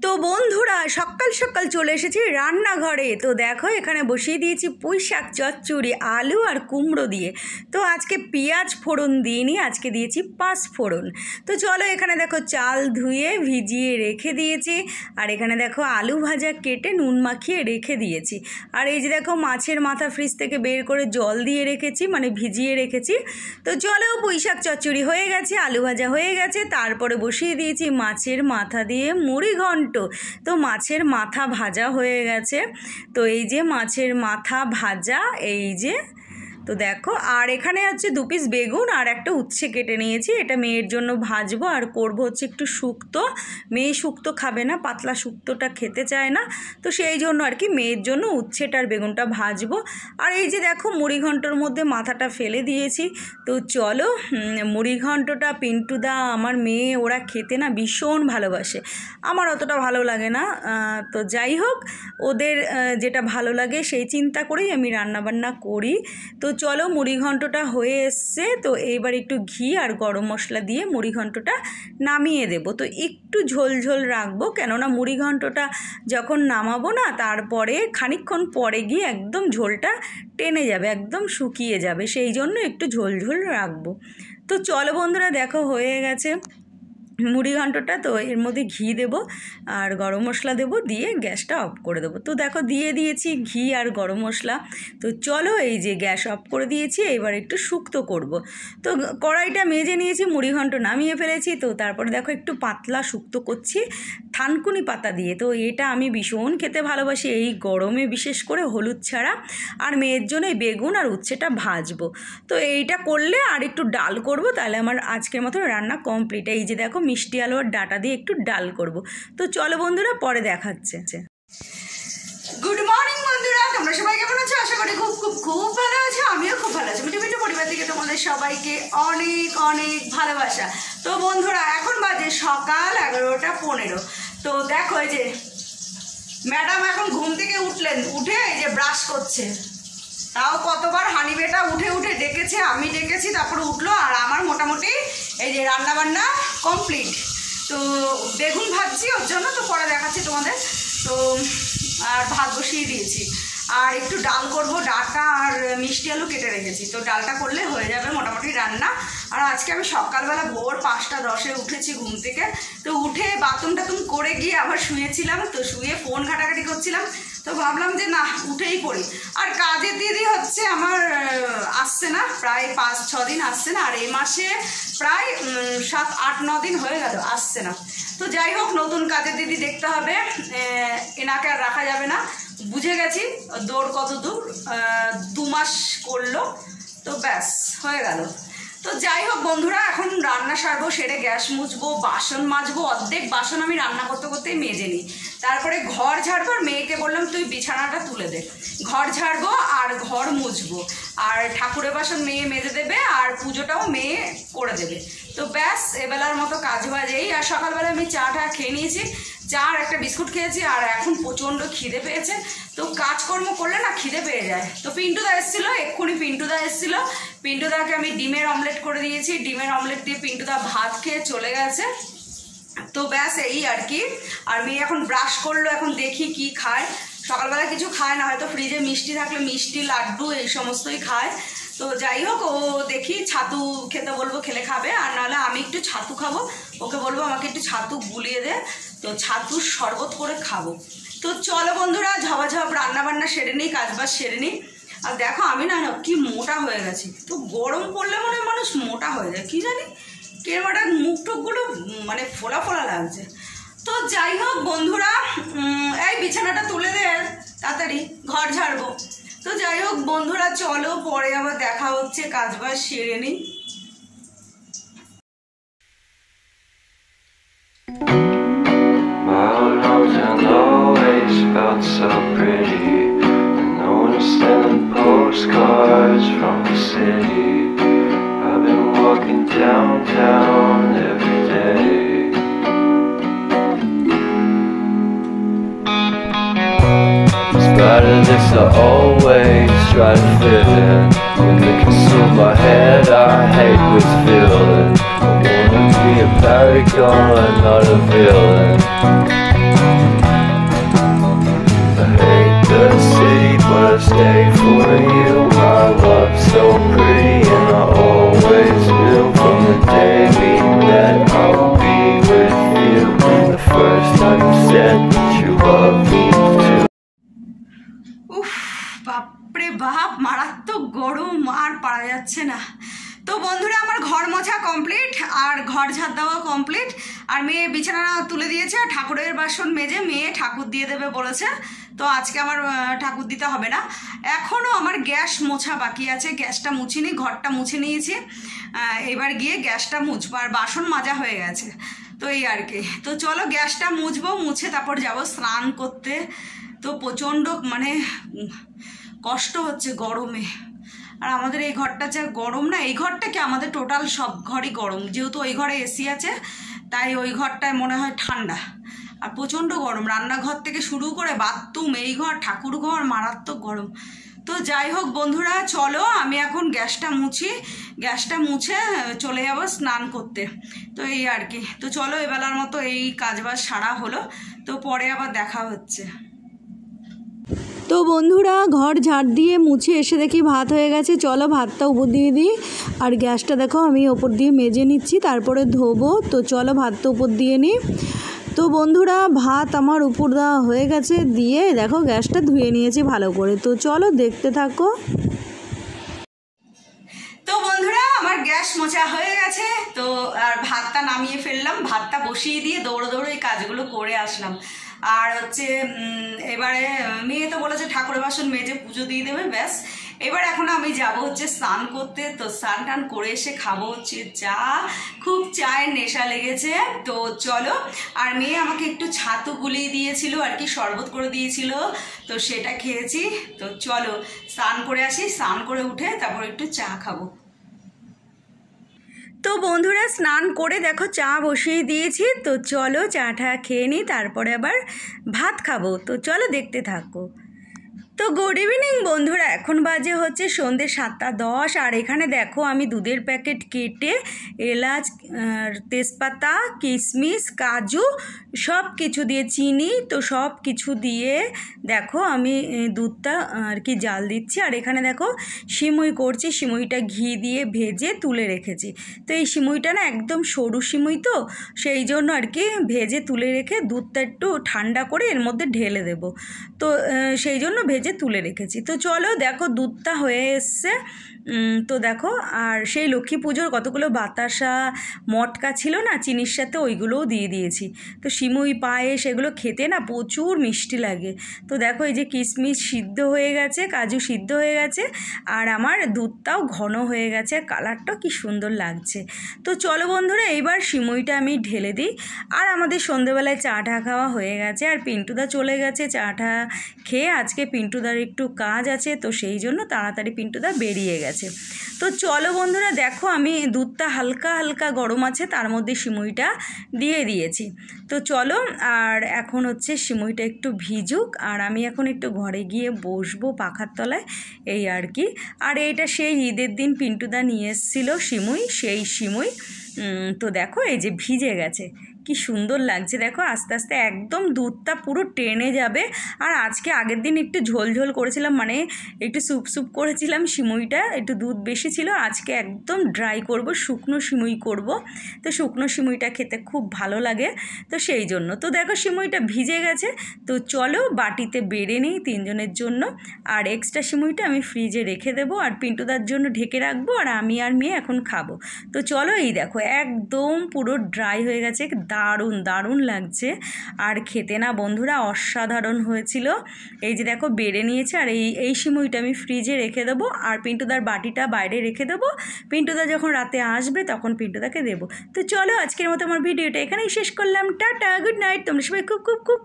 তো বন্ধুরা সকাল সকাল চলে এসেছি রান্নাঘরে। তো দেখো এখানে বসিয়ে দিয়েছি পুঁই শাক চচ্চড়ি আলু আর কুমড়ো দিয়ে। তো আজকে পেঁয়াজ ফোড়ন দিইনি, আজকে দিয়েছি পাঁচ ফোড়ন। তো চলো এখানে দেখো চাল ধুয়ে ভিজিয়ে রেখে দিয়েছি, আর এখানে দেখো আলু ভাজা কেটে নুন মাখিয়ে রেখে দিয়েছি। আর এই যে দেখো মাছের মাথা ফ্রিজ থেকে বের করে জল দিয়ে রেখেছি, মানে ভিজিয়ে রেখেছি। তো চলো পুঁই শাক চচ্চড়ি হয়ে গেছে, আলু ভাজা হয়ে গেছে, তারপরে বসিয়ে দিয়েছি মাছের মাথা দিয়ে মুড়ি ঘন্ট। তো মাছের মাথা ভাজা হয়ে গেছে। তো এই যে মাছের মাথা ভাজা, এই যে তো দেখো, আর এখানে হচ্ছে 2 পিস বেগুন আর একটা উচ্ছে কেটে নিয়েছি। এটা মেয়ের জন্য ভাজবো, আর করব হচ্ছে একটু শুক্তো। মেয়ে শুক্তো খাবে না, পাতলা শুক্তোটা খেতে চায় না, তো সেই জন্য আর কি মেয়ের জন্য উচ্ছেটা আর বেগুনটা ভাজবো। আর এই যে দেখো মুড়ি ঘন্টর মধ্যে মাথাটা ফেলে দিয়েছি। তো চলো মুড়ি ঘন্টটা পিন্টুদা আমার মেয়ে ওরা খেতে না ভীষণ ভালোবাসে, আমার অতটা ভালো লাগে না। তো যাই হোক, ওদের যেটা ভালো লাগে সেই চিন্তা করেই আমি রান্নাবান্না করি। তো চলো মুড়ি ঘন্টটা হয়ে এসছে। তো এইবার একটু ঘি আর গরম মশলা দিয়ে মুড়ি ঘন্টটা নামিয়ে দেব। তো একটু ঝোল ঝোল রাখবো, কেননা মুড়ি ঘন্টটা যখন নামাবো না তারপরে খানিকক্ষণ পরে গিয়ে একদম ঝোলটা টেনে যাবে, একদম শুকিয়ে যাবে, সেই জন্য একটু ঝোল ঝোল রাখবো। তো চলো বন্ধুরা দেখো হয়ে গেছে মুড়ি ঘন্টটা। তো এর মধ্যে ঘি দেব আর গরম মশলা দেব, দিয়ে গ্যাসটা অফ করে দেবো। তো দেখো দিয়ে দিয়েছি ঘি আর গরম মশলা। তো চলো এই যে গ্যাস অফ করে দিয়েছি, এবার একটু শুক্তো করব। তো কড়াইটা মেজে নিয়েছি, মুড়ি ঘন্ট নামিয়ে ফেলেছি। তো তারপরে দেখো একটু পাতলা শুক্তো করছি থানকুনি পাতা দিয়ে। তো এটা আমি ভীষণ খেতে ভালোবাসি এই গরমে, বিশেষ করে হলুদ ছাড়া। আর মেয়ের জন্য এই বেগুন আর উচ্ছেটা ভাজবো। তো এইটা করলে আর একটু ডাল করব, তাহলে আমার আজকের মতো রান্না কমপ্লিট। এই যে দেখো মিষ্টি আলু আর ডাটা দিয়ে একটু ডাল করব। তো চলো বন্ধুরা পরে দেখাচ্ছে। গুড মর্নিং বন্ধুরা, তোমরা সবাই কেমন আছো? আশা করি খুব খুব খুব ভালো আছো। আমিও খুব ভালো আছি। মিঠু মিঠু পরিবার থেকে তোমাদের সবাইকে অনেক অনেক ভালোবাসা। তো বন্ধুরা এখন বাজে সকাল 11:15। তো দেখো এই যে ম্যাডাম এখন ঘুম থেকে উঠলেন, উঠে এই যে ব্রাশ করছে। তাও কতবার হানি বেটা উঠে উঠে ডেকেছে, আমি ডেকেছি, তারপরে উঠলো। আর আমার মোটামুটি এই যে রান্নাবান্না কমপ্লিট। তো বেগুন ভাজছি ওর জন্য, তো পরে দেখাচ্ছি তোমাদের। তো আর ভাত বসিয়ে দিয়েছি, আর একটু ডাল করব, ডাটা আর মিষ্টি আলু কেটে রেখেছি। তো ডালটা করলে হয়ে যাবে মোটামুটি রান্না। আর আজকে আমি সকালবেলা ভোর 5:10 উঠেছি ঘুম থেকে। তো উঠে বাথরুম টাথরুম করে গিয়ে আবার শুয়েছিলাম। তো শুয়ে ফোন ঘাটাঘাটি করছিলাম। তো ভাবলাম যে না উঠেই পড়ি। আর কাজের দিদি হচ্ছে আমার আসছে না, প্রায় 5-6 দিন আসছে না। আর এই মাসে প্রায় 7-8-9 দিন হয়ে গেল আসছে না। তো যাই হোক, নতুন কাজের দিদি দেখতে হবে, এনাকে আর রাখা যাবে না। বুঝে গেছি দৌড় কত দূর, 2 মাস করলো, তো ব্যাস হয়ে গেল। তো যাই হোক বন্ধুরা, এখন রান্না সারবো, সেরে গ্যাস মুছবো, বাসন মাজবো। অর্ধেক বাসন আমি রান্না করতে করতেই মেজে নিই। তারপরে ঘর ঝাড়বো, আর মেয়েকে বললাম তুই বিছানাটা তুলে দে। ঘর ঝাড়বো আর ঘর মুছবো, আর ঠাকুরের বাসন মেয়ে মেজে দেবে, আর পুজোটাও মেয়ে করে দেবে। তো ব্যাস এবেলার মতো কাজ বাজেই। আর সকালবেলা আমি চাটা খেয়ে নিয়েছি, চা আর একটা বিস্কুট খেয়েছি। আর এখন প্রচণ্ড খিদে পেয়েছে। তো কাজকর্ম করলে না খিদে পেয়ে যায়। তো পিন্টুদা এসেছিলো, এক্ষুনি পিন্টুদা এসেছিলো। পিন্টুদাকে আমি ডিমের অমলেট করে দিয়েছি। ডিমের অমলেট দিয়ে পিন্টুদা ভাত খেয়ে চলে গেছে। তো ব্যাস এই আর কি। আর মেয়ে এখন ব্রাশ করলো, এখন দেখি কি খায়। সকালবেলা কিছু খায় না, হয়তো ফ্রিজে মিষ্টি থাকলে মিষ্টি, লাড্ডু এই সমস্তই খায়। তো যাই হোক, ও দেখি ছাতু খেতে বলবো, খেলে খাবে। আর নাহলে আমি একটু ছাতু খাবো, ওকে বলবো আমাকে একটু ছাতু গুলিয়ে দে, তো ছাতুর শরবত করে খাবো। তো চলো বন্ধুরা ঝপাঝপ রান্নাবান্না সেরে নিই, কাজবাজ সেরে নিই। আর দেখো আমি না কি মোটা হয়ে গেছি। তো গরম পড়লে মনে হয় মানুষ মোটা হয়ে যায়, কি জানি কেরমাটা মুখ টুকগুলো মানে ফোলা ফোলা লাগছে। তো যাই হোক বন্ধুরা, এই বিছানাটা তুলে দে তাড়াতাড়ি, ঘর ঝাড়বো। তো যাই হোক বন্ধুরা চলো পরে আবার দেখা হচ্ছে, কাজবাজ সেরে নিই। Postcards from the city. I've been walking downtown every day. Spiders I always try to fit in. When they consume my head, I hate this feeling. I wanna be a paragon, not a villain. বাপ, মারাত্মক গরম, আর পারা যাচ্ছে না। তো বন্ধুরা আমার ঘর মোছা কমপ্লিট আর ঘর ঝাড় দেওয়া কমপ্লিট, আর মেয়ে বিছানা তুলে দিয়েছে, আর ঠাকুরের বাসন মেজে মেয়ে ঠাকুর দিয়ে দেবে বলেছে। তো আজকে আমার ঠাকুর দিতে হবে না। এখনও আমার গ্যাস মোছা বাকি আছে, গ্যাসটা মুছিনি, ঘরটা মুছে নিয়েছি, এবার গিয়ে গ্যাসটা মুছবো, আর বাসন মাজা হয়ে গেছে। তো এই আর কি। তো চলো গ্যাসটা মুছবো, মুছে তারপর যাব স্নান করতে। তো প্রচণ্ড মানে কষ্ট হচ্ছে গরমে, আর আমাদের এই ঘরটা যা গরম না, এই ঘরটা কি আমাদের টোটাল সব ঘরই গরম, যেহেতু ওই ঘরে এসি আছে তাই ওই ঘরটায় মনে হয় ঠান্ডা, আর প্রচণ্ড গরম। রান্নাঘর থেকে শুরু করে বাথরুম, এই ঘর, ঠাকুর ঘর, মারাত্মক গরম। তো যাই হোক বন্ধুরা, চলো আমি এখন গ্যাসটা মুছি, গ্যাসটা মুছে চলে যাব স্নান করতে। তো এই আর কি। তো চলো এবেলার মতো এই কাজবাজ সারা হলো, তো পরে আবার দেখা হচ্ছে। তো বন্ধুরা ঘর ঝাড় দিয়ে মুছে এসে দেখি ভাত হয়ে গেছে, চলো ভাতটা উপর দিয়ে দিই। আর গ্যাসটা দেখো আমি ওপর দিয়ে মেজে নিচ্ছি, তারপরে ধোবো। তো চলো ভাতটা উপর দিয়ে নিই। তো বন্ধুরা ভাত আমার উপর দেওয়া হয়ে গেছে, দিয়ে দেখো গ্যাসটা ধুয়ে নিয়েছি ভালো করে। তো চলো দেখতে থাকো। তো বন্ধুরা আমার গ্যাস মোছা হয়ে গেছে, তো আর ভাতটা নামিয়ে ফেললাম, ভাতটা বসিয়ে দিয়ে দৌড়ে দৌড়ে এই কাজগুলো করে আসলাম। আর হচ্ছে এবারে মেয়ে তো বলেছে ঠাকুরের বাসন মেজে পুজো দিয়ে দেবে, ব্যাস। এবার এখন আমি যাব হচ্ছে স্নান করতে। তো স্নান টান করে এসে খাবো হচ্ছে চা, খুব চায়ের নেশা লেগেছে। তো চলো, আর মেয়ে আমাকে একটু ছাতু গুলিয়ে দিয়েছিল আর কি, শরবত করে দিয়েছিল, তো সেটা খেয়েছি। তো চলো স্নান করে আসি, স্নান করে উঠে তারপর একটু চা খাবো। তো বন্ধুরা স্নান করে দেখো চা বসিয়ে দিয়েছি। তো চলো চাটা খেয়ে নিই, তারপরে আবার ভাত খাবো। তো চলো দেখতে থাকো। তো গুড ইভিনিং বন্ধুরা, এখন বাজে হচ্ছে সন্ধ্যে 7:10। আর এখানে দেখো আমি দুধের প্যাকেট কেটে এলাচ, তেজপাতা, কিশমিশ, কাজু সব কিছু দিয়ে, চিনি, তো সব কিছু দিয়ে দেখো আমি দুধটা আর কি জাল দিচ্ছি। আর এখানে দেখো সিমুই করছি, সিমুইটা ঘি দিয়ে ভেজে তুলে রেখেছি। তো এই সিমুইটা না একদম সরু সিমুই, তো সেই জন্য আর কি ভেজে তুলে রেখে দুধটা একটু ঠান্ডা করে এর মধ্যে ঢেলে দেবো। তো সেই জন্য ভেজে তুলে রেখেছি। তো চলো দেখো দুধটা হয়ে এসছে। তো দেখো, আর সেই লক্ষ্মী পুজোর কতগুলো বাতাসা মটকা ছিল না চিনির সাথে, ওইগুলোও দিয়ে দিয়েছি। তো সিমুই পায়েস এগুলো খেতে না প্রচুর মিষ্টি লাগে। তো দেখো এই যে কিশমিশ সিদ্ধ হয়ে গেছে, কাজু সিদ্ধ হয়ে গেছে, আর আমার দুধটাও ঘন হয়ে গেছে, কালারটাও কি সুন্দর লাগছে। তো চলো বন্ধুরা এইবার সিমুইটা আমি ঢেলে দিই। আর আমাদের সন্ধেবেলায় চাটা খাওয়া হয়ে গেছে, আর পিন্টুদা চলে গেছে চাটা খেয়ে। আজকে পিন্টুদার একটু কাজ আছে, তো সেই জন্য তাড়াতাড়ি পিন্টুদা বেরিয়ে গেছে। তো চলো বন্ধুরা দেখো আমি দুধটা হালকা হালকা গরম আছে, তার মধ্যে সিমুইটা দিয়ে দিয়েছি। তো চলো, আর এখন হচ্ছে সিমুইটা একটু ভিজুক, আর আমি এখন একটু ঘরে গিয়ে বসবো পাখার তলায়, এই আর কি। আর এইটা সেই ঈদের দিন পিন্টুদা নিয়ে এসেছিলো সিমুই, সেই সিমুই। তো দেখো এই যে ভিজে গেছে, কি সুন্দর লাগছে। দেখো আস্তে আস্তে একদম দুধটা পুরো টেনে যাবে। আর আজকে আগের দিন একটু ঝোল ঝোল করেছিলাম, মানে একটু স্যুপ স্যুপ করেছিলাম, সিমুইটা একটু দুধ বেশি ছিল। আজকে একদম ড্রাই করব, শুকনো সিমুই করব। তো শুকনো সিমুইটা খেতে খুব ভালো লাগে, তো সেই জন্য। তো দেখো সিমুইটা ভিজে গেছে। তো চলো বাটিতে বেড়ে নিই তিনজনের জন্য, আর এক্সট্রা সিমুইটা আমি ফ্রিজে রেখে দেবো, আর পিন্টুদার জন্য ঢেকে রাখবো, আর আমি আর মেয়ে এখন খাবো। তো চলো এই দেখো একদম পুরো ড্রাই হয়ে গেছে, দারুণ দারুণ লাগছে। আর খেতে না বন্ধুরা অসাধারণ হয়েছিল। এই যে দেখো বেড়ে নিয়েছে, আর এই সিমুইটা আমি ফ্রিজে রেখে দেবো, আর পিন্টুদার বাটিটা বাইরে রেখে দেবো। পিন্টুদা যখন রাতে আসবে তখন পিন্টুদাকে দেবো। তো চলো আজকের মতো আমার ভিডিওটা এখানেই শেষ করলাম। Tata, good night. তোমরা সবাই খুব খুব খুব